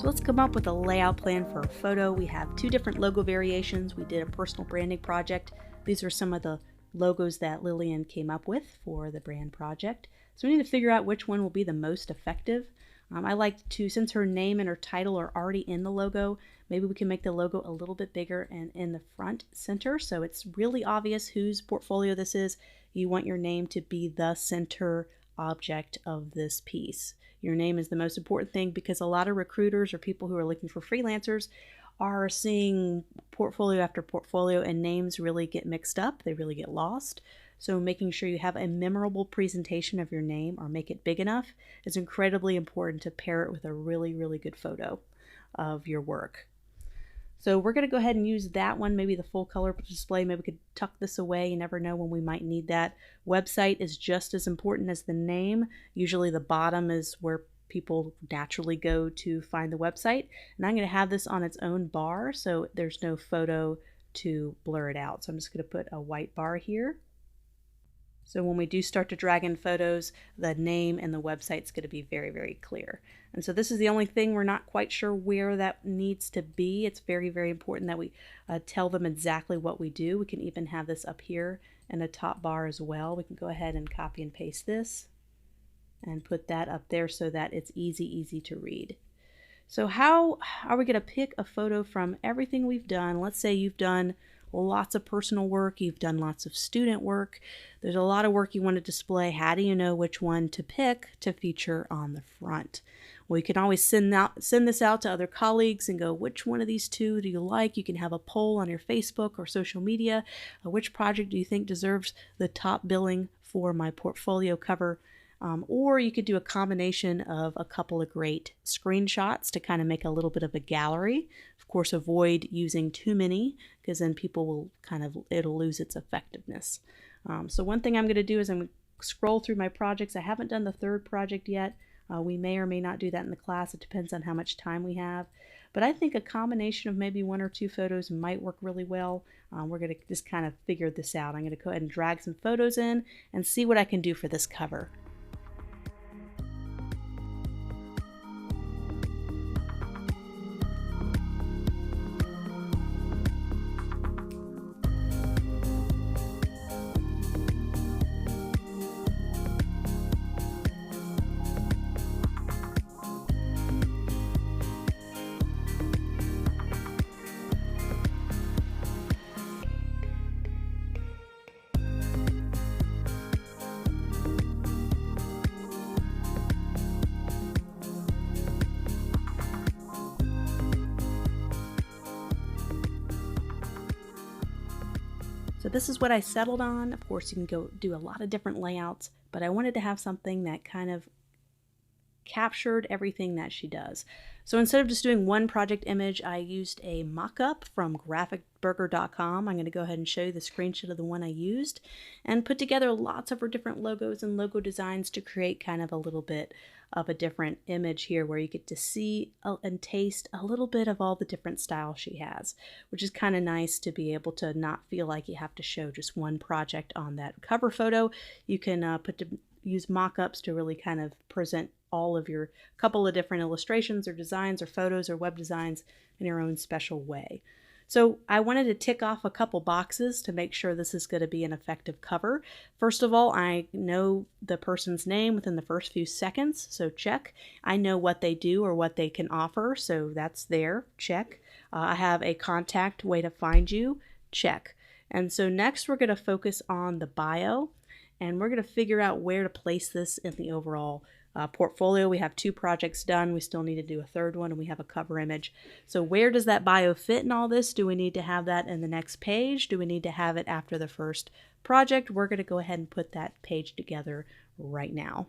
So let's come up with a layout plan for a photo. We have two different logo variations. We did a personal branding project. These are some of the logos that Lillian came up with for the brand project. So we need to figure out which one will be the most effective. I like to, since her name and her title are already in the logo, maybe we can make the logo a little bit bigger and in the front center so it's really obvious whose portfolio this is. You want your name to be the center object of this piece. Your name is the most important thing because a lot of recruiters or people who are looking for freelancers are seeing portfolio after portfolio and names really get mixed up. They really get lost. So making sure you have a memorable presentation of your name or make it big enough is incredibly important to pair it with a really, really good photo of your work. So we're going to go ahead and use that one, maybe the full color display. Maybe we could tuck this away. You never know when we might need that. Website is just as important as the name. Usually the bottom is where people naturally go to find the website. And I'm going to have this on its own bar so there's no photo to blur it out. So I'm just going to put a white bar here. So when we do start to drag in photos, the name and the website is going to be very, very clear. And so this is the only thing we're not quite sure where that needs to be. It's very, very important that we tell them exactly what we do. We can even have this up here in a top bar as well. We can go ahead and copy and paste this and put that up there so that it's easy to read. So how are we going to pick a photo from everything we've done? Let's say you've done lots of personal work, you've done lots of student work, there's a lot of work you want to display. How do you know which one to pick to feature on the front? Well, you can always send this out to other colleagues and go, which one of these two do you like? You can have a poll on your Facebook or social media. Which project do you think deserves the top billing for my portfolio cover? Or you could do a combination of a couple of great screenshots to kind of make a little bit of a gallery. Of course, avoid using too many because then people will it'll lose its effectiveness. So one thing I'm going to do is I'm going to scroll through my projects. I haven't done the third project yet. We may or may not do that in the class. It depends on how much time we have. But I think a combination of maybe one or two photos might work really well. We're going to just kind of figure this out. I'm going to go ahead and drag some photos in and see what I can do for this cover. So this is what I settled on. Of course, you can go do a lot of different layouts, but I wanted to have something that kind of captured everything that she does. So instead of just doing one project image, I used a mock-up from graphicburger.com. I'm going to go ahead and show you the screenshot of the one I used and put together lots of her different logos and logo designs to create kind of a little bit of a different image here where you get to see and taste a little bit of all the different styles she has, which is kind of nice to be able to not feel like you have to show just one project on that cover photo. You can use mock-ups to really kind of present all of your couple of different illustrations or designs or photos or web designs in your own special way. So I wanted to tick off a couple boxes to make sure this is going to be an effective cover. First of all, I know the person's name within the first few seconds, so check. I know what they do or what they can offer, so that's there, check. I have a contact way to find you, check. And so next we're going to focus on the bio, and we're going to figure out where to place this in the overall portfolio. We have 2 projects done. We still need to do a third one, and we have a cover image. So where does that bio fit in all this? Do we need to have that in the next page? Do we need to have it after the first project? We're going to go ahead and put that page together right now.